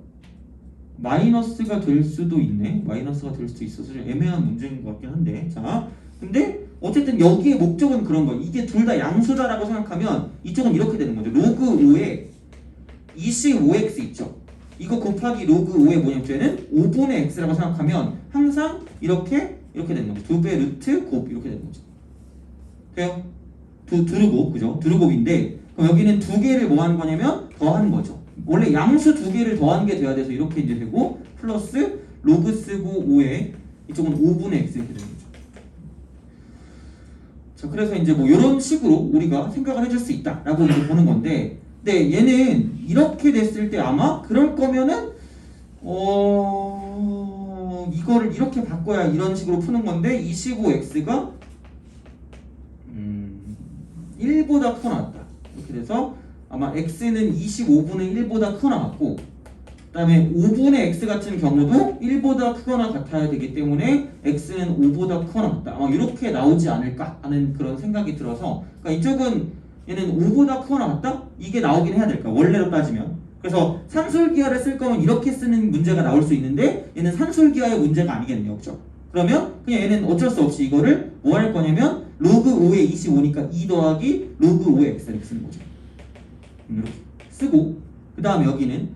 마이너스가 될 수도 있네. 마이너스가 될 수도 있어서 좀 애매한 문제인 것 같긴 한데. 자, 근데 어쨌든 여기에 목적은 그런 거예요. 이게 둘 다 양수다라고 생각하면 이쪽은 이렇게 되는 거죠. 로그 5에 25x 있죠. 이거 곱하기 로그 5의 뭐냐면 쟤는 5분의 x라고 생각하면 항상 이렇게 되는 거죠. 2배 루트 곱 이렇게 되는 거죠. 돼요? 두르곱 그죠? 두르곱인데 그럼 여기는 두 개를 뭐 하는 거냐면 더하는 거죠. 원래 양수 두 개를 더한 게 돼야 돼서 이렇게 이제 되고 플러스 로그 쓰고 5에 이쪽은 5분의 x 이렇게 되는 거죠. 자, 그래서 이제 뭐 이런 식으로 우리가 생각을 해줄 수 있다라고 이제 보는 건데 근데 얘는 이렇게 됐을 때 아마 그럴 거면은 이거를 이렇게 바꿔야 이런 식으로 푸는 건데 25x가 1보다 크거나 같다. 이렇게 돼서 아마 x는 25분의 1보다 크거나 같고 그 다음에 5분의 x 같은 경우도 1보다 크거나 같아야 되기 때문에 x는 5보다 크거나 같다. 아마 이렇게 나오지 않을까 하는 그런 생각이 들어서 그러니까 이쪽은 얘는 5보다 크거나 같다? 이게 나오긴 해야 될까? 원래로 따지면. 그래서 산술기하를 쓸 거면 이렇게 쓰는 문제가 나올 수 있는데 얘는 산술기하의 문제가 아니겠네요. 그죠? 그러면 그냥 얘는 어쩔 수 없이 이거를 뭐 할 거냐면 로그 5에 25니까 2 더하기 로그 5의 x를 쓰는 거죠. 이렇게 쓰고 그 다음에 여기는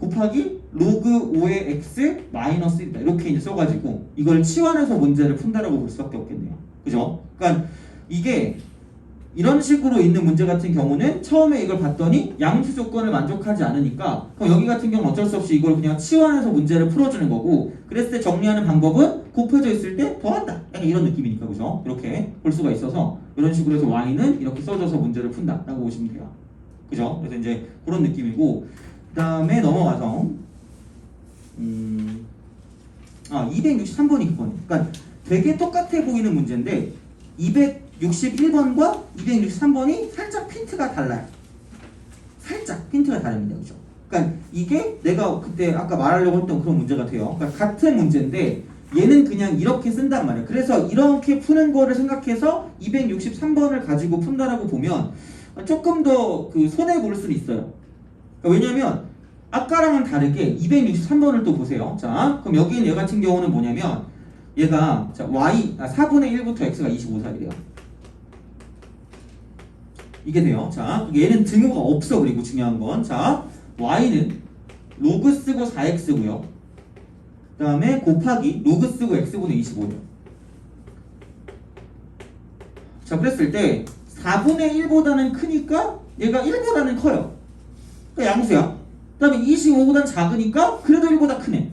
곱하기 로그 5의 x 마이너스 1이다. 이렇게 이제 써가지고 이걸 치환해서 문제를 푼다라고 볼 수밖에 없겠네요. 그죠? 그러니까 이게 이런 식으로 있는 문제 같은 경우는 처음에 이걸 봤더니 양수 조건을 만족하지 않으니까 그럼 여기 같은 경우는 어쩔 수 없이 이걸 그냥 치환해서 문제를 풀어주는 거고 그랬을 때 정리하는 방법은 곱해져 있을 때 더한다. 약간 이런 느낌이니까 그죠? 이렇게 볼 수가 있어서 이런 식으로 해서 y는 이렇게 써줘서 문제를 푼다 라고 보시면 돼요. 그죠? 그래서 이제 그런 느낌이고 그 다음에 넘어가서 263번이 그거네. 그러니까 되게 똑같아 보이는 문제인데 261번과 263번이 살짝 핀트가 달라요. 살짝 핀트가 다릅니다. 그죠? 그러니까 이게 내가 그때 아까 말하려고 했던 그런 문제가 돼요. 그러니까 같은 문제인데 얘는 그냥 이렇게 쓴단 말이에요. 그래서 이렇게 푸는 거를 생각해서 263번을 가지고 푼다라고 보면 조금 더 그 손해 볼 수는 있어요. 그러니까 왜냐면 아까랑은 다르게 263번을 또 보세요. 자, 그럼 여기는 얘 같은 경우는 뭐냐면 얘가 자, 4분의 1부터 x가 25살이래요. 이게 돼요. 자, 얘는 등호가 없어. 그리고 중요한 건 자, y는 로그 쓰고 4x고요. 그 다음에 곱하기 로그 쓰고 x분의 25예요. 자, 그랬을 때 4분의 1보다는 크니까 얘가 1보다는 커요. 그러니까 양수야. 그 다음에 25보다는 작으니까 그래도 1보다 크네.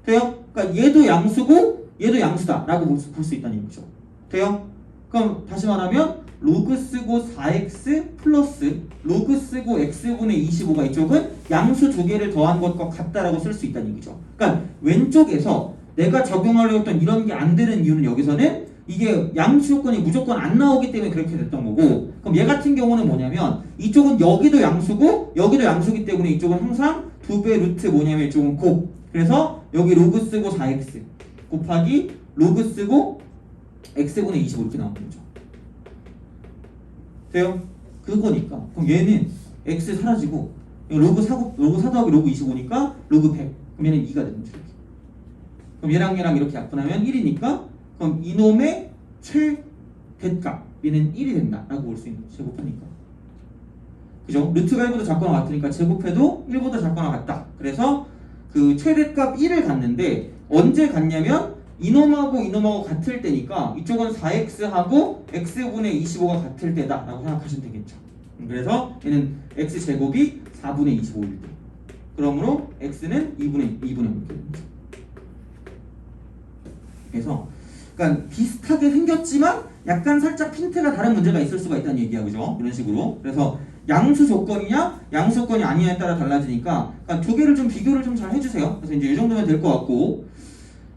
돼요? 그러니까 얘도 양수고 얘도 양수다 라고 볼 수 있다는 얘기죠. 돼요? 그럼 다시 말하면 로그 쓰고 4x 플러스 로그 쓰고 x분의 25가 이쪽은 양수 두 개를 더한 것과 같다라고 쓸 수 있다는 얘기죠. 그러니까 왼쪽에서 내가 적용하려고 했던 이런 게 안 되는 이유는 여기서는 이게 양수 조건이 무조건 안 나오기 때문에 그렇게 됐던 거고 그럼 얘 같은 경우는 뭐냐면 이쪽은 여기도 양수고 여기도 양수기 때문에 이쪽은 항상 2배 루트 뭐냐면 이쪽은 곱 그래서 여기 로그 쓰고 4x 곱하기 로그 쓰고 x분의 25 이렇게 나오는 거죠. 돼요? 그거니까 그럼 얘는 x 사라지고 로그 4 더하기 로그 25니까 로그 100 그럼 얘는 2가 되는 거죠. 그럼 얘랑 이렇게 약분하면 1이니까 그럼 이놈의 최대값 얘는 1이 된다 라고 볼 수 있는 거죠. 제곱하니까 그죠? 루트가 1보다 작거나 같으니까 제곱해도 1보다 작거나 같다. 그래서 그 최대값 1을 갖는데 언제 갖냐면 이놈하고 같을 때니까 이쪽은 4x하고 x분의 25가 같을 때다 라고 생각하시면 되겠죠. 그래서 얘는 x제곱이 4분의 25일 때 그러므로 x는 2분의 5 이렇게 되는 거죠. 그래서 그러니까 비슷하게 생겼지만 약간 살짝 핀트가 다른 문제가 있을 수가 있다는 얘기야. 그죠? 이런 식으로. 그래서 양수 조건이냐 양수 조건이 아니냐에 따라 달라지니까 그러니까 두 개를 좀 비교를 좀 잘 해주세요. 그래서 이제 이 정도면 될 것 같고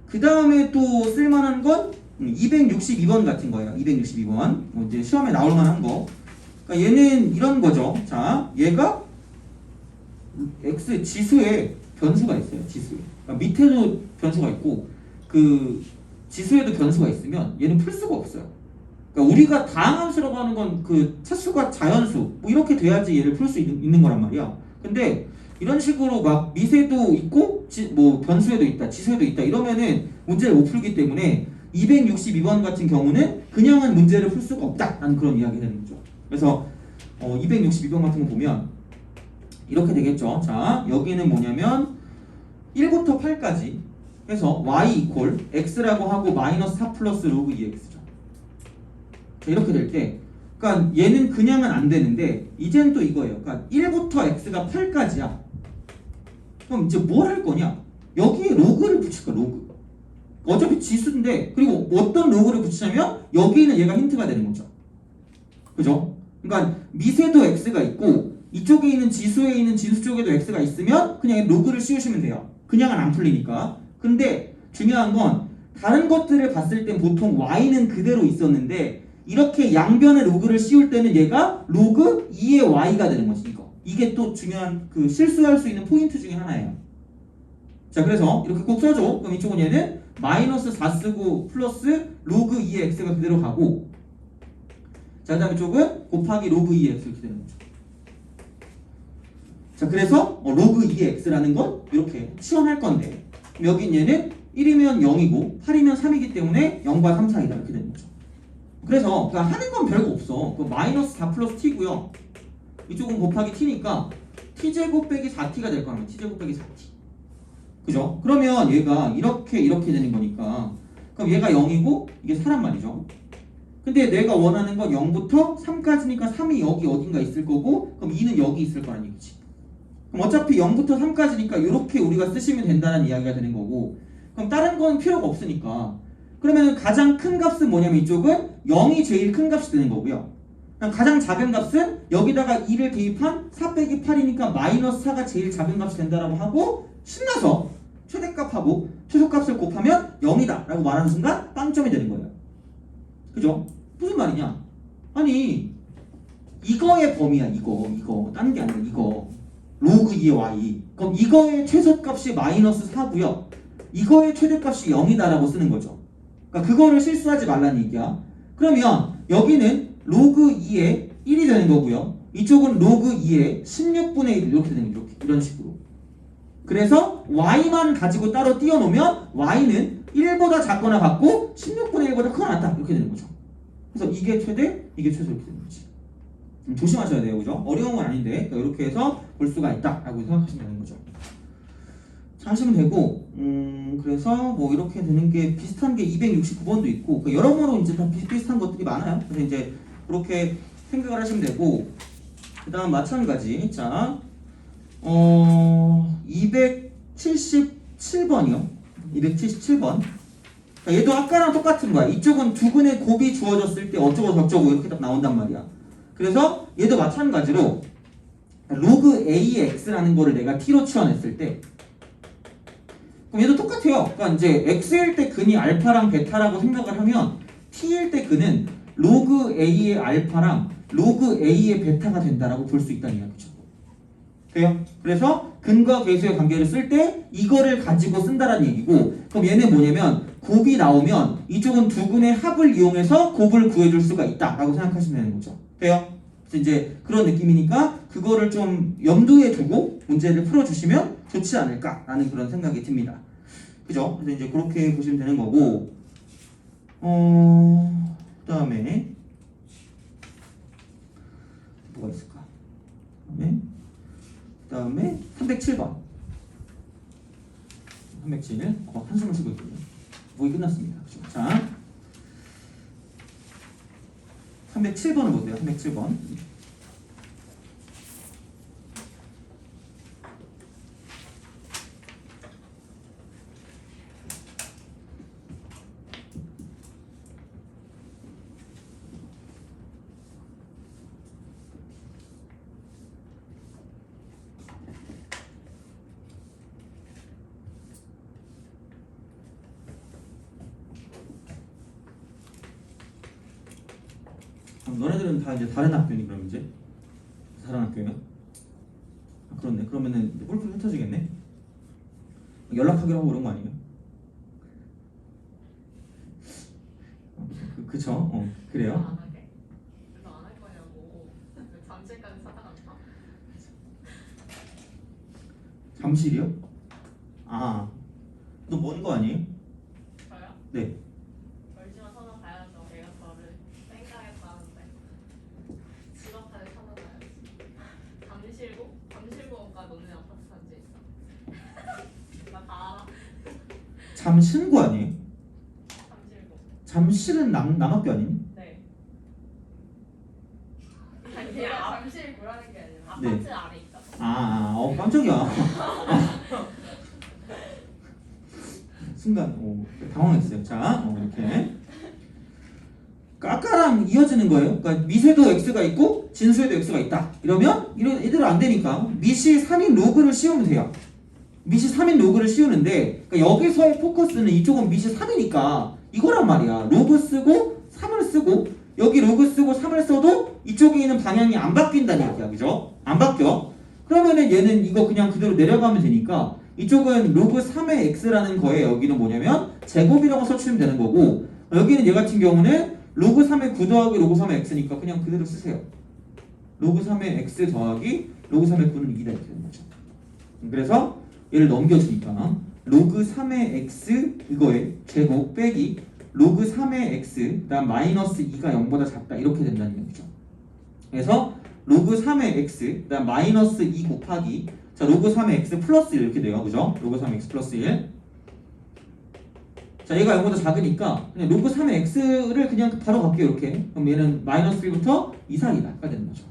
그 다음에 또 쓸만한 건 262번 같은 거예요. 262번 뭐 이제 시험에 나올 만한 거. 그러니까 얘는 이런 거죠. 자, 얘가 x 지수에 변수가 있어요. 지수에. 그러니까 밑에도 변수가 있고 그 지수에도 변수가 있으면 얘는 풀 수가 없어요. 그러니까 우리가 다항함수라고 하는 건 그 차수가 자연수 뭐 이렇게 돼야지 얘를 풀 수 있는 거란 말이야. 근데 이런 식으로 막 미세도 있고 뭐 변수에도 있다, 지수에도 있다 이러면은 문제를 못 풀기 때문에 262번 같은 경우는 그냥은 문제를 풀 수가 없다라는 그런 이야기가 되는 거죠. 그래서 262번 같은 거 보면 이렇게 되겠죠. 자, 여기는 뭐냐면 1부터 8까지 해서 y 이퀄 x라고 하고 마이너스 4 플러스 로그 2x죠. 자, 이렇게 될 때 그러니까 얘는 그냥은 안 되는데 이제는 또 이거예요. 그러니까 1부터 x가 8까지야. 그럼 이제 뭘 할 거냐? 여기에 로그를 붙일 거야. 로그. 어차피 지수인데 그리고 어떤 로그를 붙이냐면 여기는 얘가 힌트가 되는 거죠. 그죠? 그러니까 미세도 x가 있고 이쪽에 있는 지수에 있는 진수 쪽에도 x가 있으면 그냥 로그를 씌우시면 돼요. 그냥은 안 풀리니까. 근데 중요한 건 다른 것들을 봤을 땐 보통 y는 그대로 있었는데 이렇게 양변에 로그를 씌울 때는 얘가 로그 2의 y가 되는 거지. 이게 또 중요한 그 실수할 수 있는 포인트 중에 하나예요. 자, 그래서 이렇게 꼭 써줘. 그럼 이쪽은 얘는 마이너스 4 쓰고 플러스 로그 2의 x가 그대로 가고, 자, 그 다음에 이쪽은 곱하기 로그 2의 x 이렇게 되는 거죠. 자, 그래서 로그 2의 x라는 건 이렇게 치환할 건데, 여긴 얘는 1이면 0이고 8이면 3이기 때문에 0과 3 사이다 이렇게 되는 거죠. 그래서 그러니까 하는 건 별거 없어. 그 마이너스 4 플러스 t고요. 이쪽은 곱하기 t니까 t제곱 빼기 4t가 될 거라면 t제곱 빼기 4t. 그죠? 그러면 얘가 이렇게 되는 거니까 그럼 얘가 0이고 이게 4란 말이죠. 근데 내가 원하는 건 0부터 3까지니까 3이 여기 어딘가 있을 거고 그럼 2는 여기 있을 거란 얘기지. 그럼 어차피 0부터 3까지니까 이렇게 우리가 쓰시면 된다는 이야기가 되는 거고, 그럼 다른 건 필요가 없으니까 그러면 가장 큰 값은 뭐냐면 이쪽은 0이 제일 큰 값이 되는 거고요. 가장 작은 값은 여기다가 2를 대입한 4 빼기 8이니까 마이너스 4가 제일 작은 값이 된다라고 하고 신나서 최대값하고 최소값을 곱하면 0이다 라고 말하는 순간 빵점이 되는 거예요. 그죠? 무슨 말이냐? 아니 이거의 범위야. 이거 다른 게 아니라 이거 로그 2의 y. 그럼 이거의 최소값이 마이너스 4고요 이거의 최대값이 0이다 라고 쓰는 거죠. 그러니까 그거를 실수하지 말라는 얘기야. 그러면 여기는 로그 2의 1이 되는 거고요. 이쪽은 로그 2의 16분의 1 이렇게 되는 거죠. 이런 식으로. 그래서 y만 가지고 따로 띄워놓으면 y는 1보다 작거나 같고 16분의 1보다 크거나 같다 이렇게 되는 거죠. 그래서 이게 최대, 이게 최소 이렇게 되는 거지. 조심하셔야 돼요. 그죠? 어려운 건 아닌데 그러니까 이렇게 해서 볼 수가 있다라고 생각하시면 되는 거죠. 잘 하시면 되고 그래서 뭐 이렇게 되는 게 비슷한 게 269번도 있고 그러니까 여러모로 이제 다 비슷비슷한 것들이 많아요. 그래서 이제 그렇게 생각을 하시면 되고, 그 다음 마찬가지. 자, 277번이요. 277번. 얘도 아까랑 똑같은 거야. 이쪽은 두근의 곱이 주어졌을 때 어쩌고 저쩌고 이렇게 딱 나온단 말이야. 그래서 얘도 마찬가지로 로그 a의 x라는 거를 내가 t로 치환했을 때 그럼 얘도 똑같아요. 그러니까 이제 x일 때 근이 알파랑 베타라고 생각을 하면 t일 때 근은 로그 a의 알파랑 로그 a의 베타가 된다라고 볼 수 있다는 이야기죠. 돼요? 그래서 근과 계수의 관계를 쓸 때 이거를 가지고 쓴다라는 얘기고, 그럼 얘는 뭐냐면 곱이 나오면 이쪽은 두 근의 합을 이용해서 곱을 구해줄 수가 있다라고 생각하시면 되는 거죠. 돼요? 그래서 이제 그런 느낌이니까 그거를 좀 염두에 두고 문제를 풀어주시면 좋지 않을까라는 그런 생각이 듭니다. 그죠? 그래서 이제 그렇게 보시면 되는 거고, 그 다음에 뭐가 있을까? 그 다음에 307번. 307. 한숨을 쉬고 있거든요. 보기 끝났습니다. 그렇죠? 자, 307번을 보세요. 307번. 너네들은 다 이제 다른 학교니 그럼 이제 다른 학교야? 아, 그렇네. 그러면은 뿔뿔 흩어지겠네. 연락하기로 하고 그런 거 아니에요? 그쵸? 그래요. 안 하게? 그래서 안 할 거냐고. 잠실까지 찾아갔다. 잠실이요? 아, 너 먼 거 아니에요? 저요? 네. 멀지만 찾아가야죠. 내가 저를 생각했다는데 집 앞까지 찾아가야지. 잠실구가 너네 아파트 단지에 있어. 나 다 알아. 잠신구 아니에요? 잠실구. 잠실은 남학교 아니니? 네. 아니 그냥 잠실 구라는 게 아니라 아파트 네. 안에 있다. 깜짝이야. 순간 당황했어요. 자, 이렇게. 아까랑 이어지는 거예요. 그러니까 미세도 x가 있고 진수에도 x가 있다. 이러면 이대로 안 되니까 미시 3인 로그를 씌우면 돼요. 미시 3인 로그를 씌우는데 그러니까 여기서의 포커스는 이쪽은 미시 3이니까 이거란 말이야. 로그 쓰고 3을 쓰고 여기 로그 쓰고 3을 써도 이쪽에 있는 방향이 안 바뀐다는 얘기야. 그죠? 안 바뀌어. 그러면은 얘는 이거 그냥 그대로 내려가면 되니까 이쪽은 로그 3의 x라는 거에 여기는 뭐냐면 제곱이라고 써주시면 되는 거고 여기는 얘 같은 경우는 로그 3의 9 더하기 로그 3의 x니까 그냥 그대로 쓰세요. 로그 3의 x 더하기 로그 3의 9는 2다 이렇게 되는 거죠. 그래서 얘를 넘겨주니까 로그 3의 x 이거에 제곱 빼기 로그 3의 x 그다음 마이너스 2가 0보다 작다 이렇게 된다는 얘기죠. 그래서 로그 3의 x 그다음 마이너스 2 곱하기 자 로그 3의 x 플러스 1 이렇게 돼요. 그죠? 로그 3의 x 플러스 1 자 얘가 0보다 작으니까 그냥 로그 3의 x를 그냥 바로 갈게요. 이렇게 그럼 얘는 마이너스 1부터 2 사이가 되는 거죠.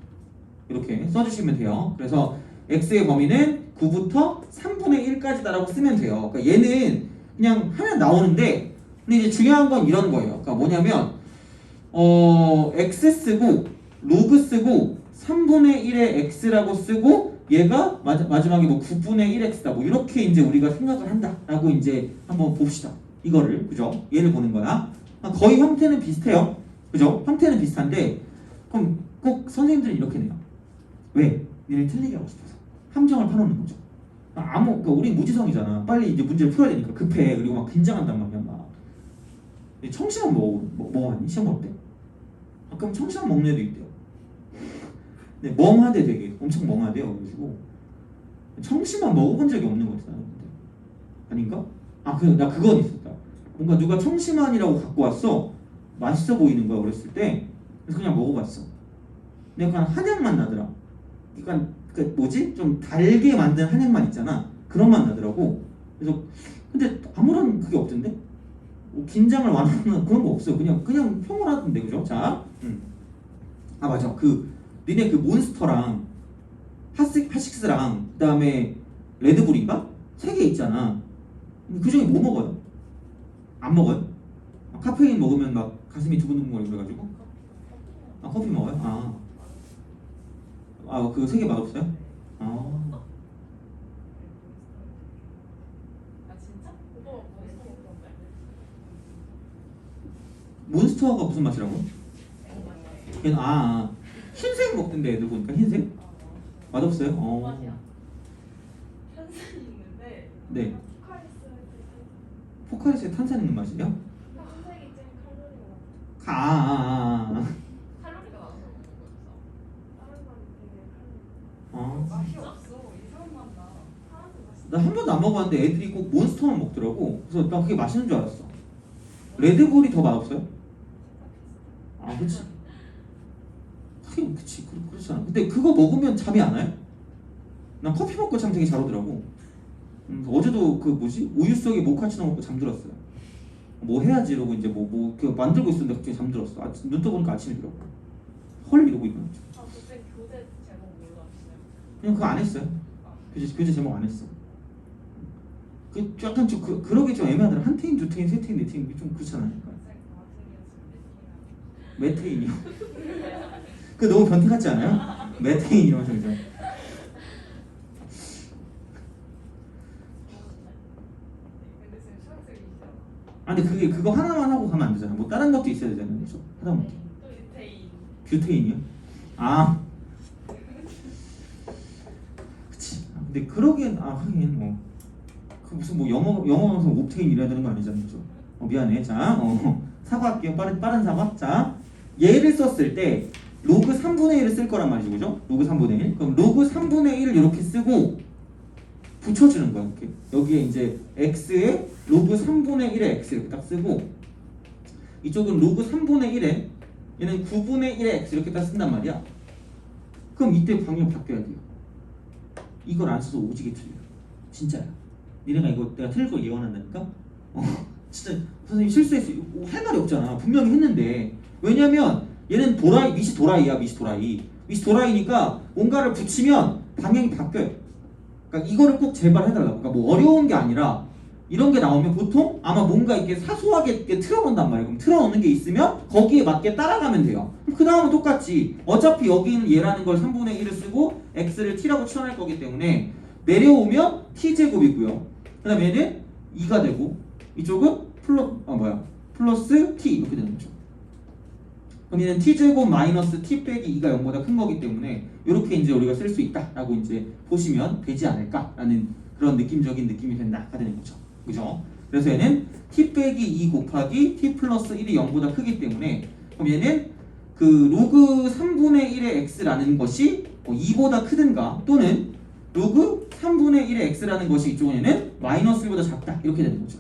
이렇게 써주시면 돼요. 그래서 x의 범위는 9부터 3분의 1까지다라고 쓰면 돼요. 그러니까 얘는 그냥 하면 나오는데 근데 이제 중요한 건 이런 거예요. 그러니까 뭐냐면 x 쓰고 로그 쓰고 3분의 1의 x라고 쓰고 얘가 마지막에 뭐 9분의 1x다 뭐 이렇게 이제 우리가 생각을 한다라고 이제 한번 봅시다. 이거를 그죠? 얘를 보는 거야. 거의 형태는 비슷해요. 그죠? 형태는 비슷한데 그럼 꼭 선생님들은 이렇게 내요. 왜? 얘를 틀리게 하고 싶어서 함정을 파놓는 거죠. 그러니까 우리 무지성이잖아. 빨리 이제 문제를 풀어야 되니까 급해. 그리고 막 긴장한단 말이야. 막 청심환 먹어봤니? 시험 볼 때? 가끔 청심환 먹는 애도 있대요. 근데 멍하대 되게 엄청 멍하대요. 그래가지고 청심환 먹어본 적이 없는 것 같아. 나는 근데 아닌가? 나 그건 있었다. 뭔가 누가 청심환이라고 갖고 왔어. 맛있어 보이는 거야 어렸을 때. 그래서 그냥 먹어봤어. 근데 약간 한약 맛 나더라. 약간 그 뭐지? 좀 달게 만든 한약 맛 있잖아. 그런 맛 나더라고. 그래서 근데 아무런 그게 없던데? 뭐 긴장을 완화하는 그런 거 없어요. 그냥 평온하던데 그죠? 자, 맞아. 니네 그 몬스터랑 핫식스랑 그다음에 레드불인가? 3개 있잖아. 그 중에 뭐 먹어요? 안 먹어요? 카페인 먹으면 막 가슴이 두근두근거리고 그래가지고 커피 먹어요? 그 3개 맛없어요? 진짜? 오빠 몬스터 먹던데? 몬스터가 무슨 맛이라고? 걔는 흰색 먹던데 애들 보니까 흰색? 맛없어요? 맛이야. 탄산이 있는데 네. 포카리스 포카리스에 탄산 있는 맛이요? 흰색이 좀 칼로리가 많아. 칼로리가 많아서 먹는 거였어. 다른 건 되게 칼로리. 맛이 없어. 이상한 맛 나. 하나도 맛있어. 나 한 번도 안 먹어봤는데 애들이 꼭 몬스터만 먹더라고. 그래서 나 그게 맛있는 줄 알았어. 레드불이 더 맛없어요? 그치. 하긴 그치. 그렇잖아. 근데 그거 먹으면 잠이 안 와요? 난 커피 먹고 잠 되게 잘 오더라고. 어제도 그 뭐지? 우유 속에 모카치노 먹고 잠들었어요. 뭐 해야지 이러고 이제 그 만들고 있었는데 갑자기 잠들었어. 눈 떠보니까 아침이더라고. 헐 이러고 있는 거죠. 그때 교재 제목 뭘로 하시나요? 그냥 그거 안 했어요. 교재 제목 안 했어. 약간 좀 그러기 좀 애매하더라. 한 테인, 두 테인, 세 테인, 네 테인 좀 그렇잖아요. 메테인이요. 그 너무 변태 같지 않아요? 메테인 이러면서 그죠? 근데 지금 수학생이시잖아. 근데 그거 하나만 하고 가면 안 되잖아. 뭐 다른 것도 있어야 되잖아요. 그죠? 하다못해. 또 유태인. 뷰테인이요? 그치. 근데 그러기엔 하긴 그 무슨 뭐 영어 무슨 옵테인 이래야 되는 거 아니잖아요. 그죠? 미안해. 자, 사과할게요. 빠른 사과. 자, 얘를 썼을 때 로그 3분의 1을 쓸 거란 말이죠. 그죠? 로그 3분의 1. 그럼 로그 3분의 1을 이렇게 쓰고 붙여주는 거야. 이렇게. 여기에 이제 x에 로그 3분의 1의 x 이렇게 딱 쓰고 이쪽은 로그 3분의 1에 얘는 9분의 1의 x 이렇게 딱 쓴단 말이야. 그럼 이때 방향 바뀌어야 돼요. 이걸 안 써서 오지게 틀려. 진짜야. 니네가 이거 내가 틀릴 걸 예언한다니까? 진짜 선생님 실수했어. 할 말이 없잖아. 분명히 했는데. 왜냐면 얘는 미시 도라이야. 미시 도라이니까 뭔가를 붙이면 방향이 바뀌어요. 그러니까 이거를 꼭 제발 해달라고. 그러니까 뭐 어려운 게 아니라 이런 게 나오면 보통 아마 뭔가 이렇게 사소하게 이렇게 틀어놓는단 말이에요. 그럼 틀어놓는 게 있으면 거기에 맞게 따라가면 돼요. 그 다음은 똑같지. 어차피 여기는 얘라는 걸 3분의 1을 쓰고 x를 t라고 치환할 거기 때문에 내려오면 t제곱이고요. 그 다음에 얘는 2가 되고 이쪽은 플러스 t 이렇게 되는 거죠. 그럼 얘는 t제곱 마이너스 t 빼기 2가 0보다 큰 거기 때문에 이렇게 이제 우리가 쓸 수 있다라고 이제 보시면 되지 않을까라는 그런 느낌적인 느낌이 된다가 되는 거죠. 그죠? 그래서 얘는 t 빼기 2 곱하기 t 플러스 1이 0보다 크기 때문에 그럼 얘는 그 로그 3분의 1의 x라는 것이 2보다 크든가 또는 로그 3분의 1의 x라는 것이 이쪽은 얘는 마이너스 1보다 작다 이렇게 되는 거죠.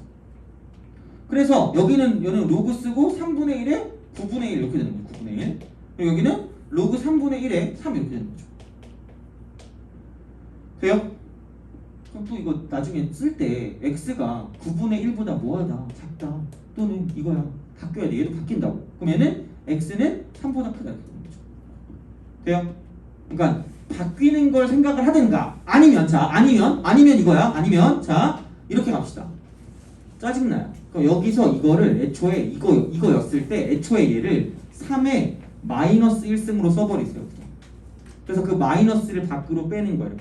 그래서 여기는 로그 쓰고 3분의 1에 9분의 1 이렇게 되는 거죠. 9분의 1. 그리고 여기는 로그 3분의 1에 3 이렇게 되는 거죠. 돼요? 그럼 또 이거 나중에 쓸 때 x가 9분의 1보다 뭐하다 작다 또는 이거야 바뀌어야 돼. 얘도 바뀐다고. 그럼 얘는 x는 3보다 크다 이렇게 되는 거죠. 돼요? 그러니까 바뀌는 걸 생각을 하든가 아니면 이거야. 아니면 자 이렇게 갑시다. 짜증나요. 그럼 여기서 이거를 애초에 이거였을 때 애초에 얘를 3의 마이너스 1승으로 써버리세요. 그래서 그 마이너스를 밖으로 빼는 거예요.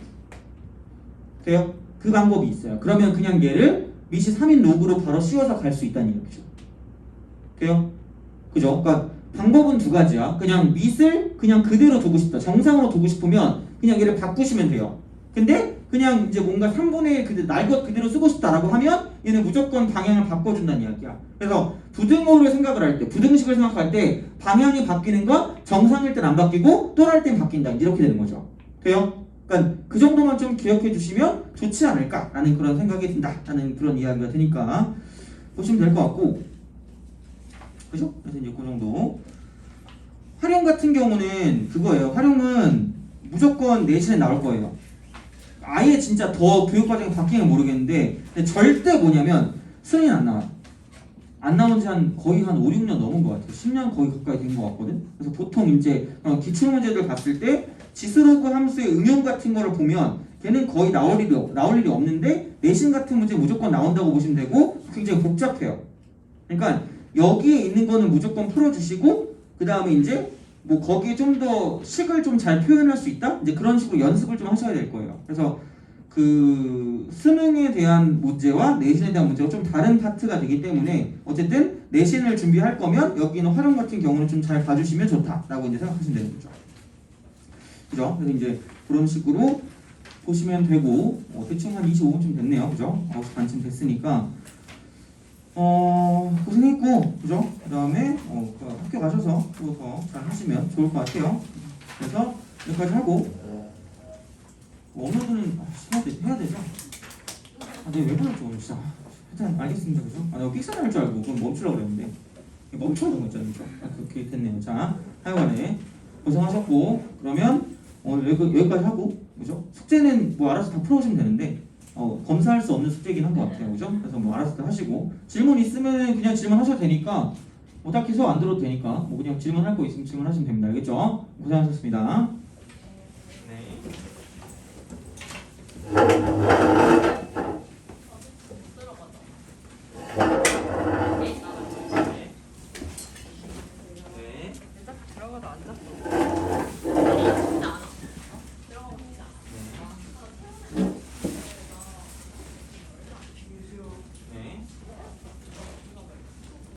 돼요? 그 방법이 있어요. 그러면 그냥 얘를 밑이 3인 로그로 바로 씌워서 갈 수 있다는 얘기죠. 돼요? 그죠? 그러니까 방법은 두 가지야. 그냥 밑을 그냥 그대로 두고 싶다. 정상으로 두고 싶으면 그냥 얘를 바꾸시면 돼요. 근데 그냥 이제 뭔가 3분의 1 날 것 그대로 쓰고 싶다라고 하면 얘는 무조건 방향을 바꿔준다는 이야기야. 그래서 부등호를 생각을 할 때, 부등식을 생각할 때 방향이 바뀌는 건 정상일 땐 안 바뀌고 또랄 땐 바뀐다. 이렇게 되는 거죠. 돼요? 그러니까 그 정도만 좀 기억해 주시면 좋지 않을까라는 그런 생각이 든다라는 그런 이야기가 되니까 보시면 될 것 같고, 그죠? 그래서 이제 그 정도. 활용 같은 경우는 그거예요. 활용은 무조건 내신에 나올 거예요. 아예 진짜 더 교육 과정이 바뀌면 모르겠는데 근데 절대 뭐냐면 수능이 안 나와요. 안 나온 지 거의 한 5, 6년 넘은 것 같아요. 10년 거의 가까이 된 것 같거든. 그래서 보통 이제 기출문제들 봤을 때 지수로그 함수의 응용 같은 거를 보면 걔는 거의 나올 일이 없는데 내신 같은 문제 무조건 나온다고 보시면 되고 굉장히 복잡해요. 그러니까 여기에 있는 거는 무조건 풀어주시고 그 다음에 이제 뭐 거기에 좀 더 식을 좀 잘 표현할 수 있다? 이제 그런 식으로 연습을 좀 하셔야 될 거예요. 그래서 그 수능에 대한 문제와 내신에 대한 문제가 좀 다른 파트가 되기 때문에 어쨌든 내신을 준비할 거면 여기는 활용 같은 경우는 좀 잘 봐주시면 좋다라고 이제 생각하시면 되는 거죠. 그죠? 그래서 이제 그런 식으로 보시면 되고 대충 한 25분쯤 됐네요. 그죠? 9시 반쯤 됐으니까 고생했고, 그죠? 그 다음에 그 학교 가셔서 또 더 잘 하시면 좋을 것 같아요. 그래서 여기까지 하고 업로드는 해야 되죠? 네, 왜 그러죠? 진짜 하여튼 알겠습니다. 그죠? 내가 픽사 할 줄 알고 그건 멈추려고 그랬는데 멈춰놓은 거 있잖아요. 그죠? 그렇게 됐네요. 자, 하여간에 고생하셨고 그러면 여기까지 하고, 그죠? 숙제는 뭐 알아서 다 풀어오시면 되는데 검사할 수 없는 숙제이긴 한 것 같아요. 그죠? 그래서 뭐 알아서 다 하시고 질문 있으면 그냥 질문하셔도 되니까 뭐 딱히 수업 안 들어도 되니까 뭐 그냥 질문할 거 있으면 질문하시면 됩니다. 알겠죠? 고생하셨습니다. 들어가도 안 잡혀.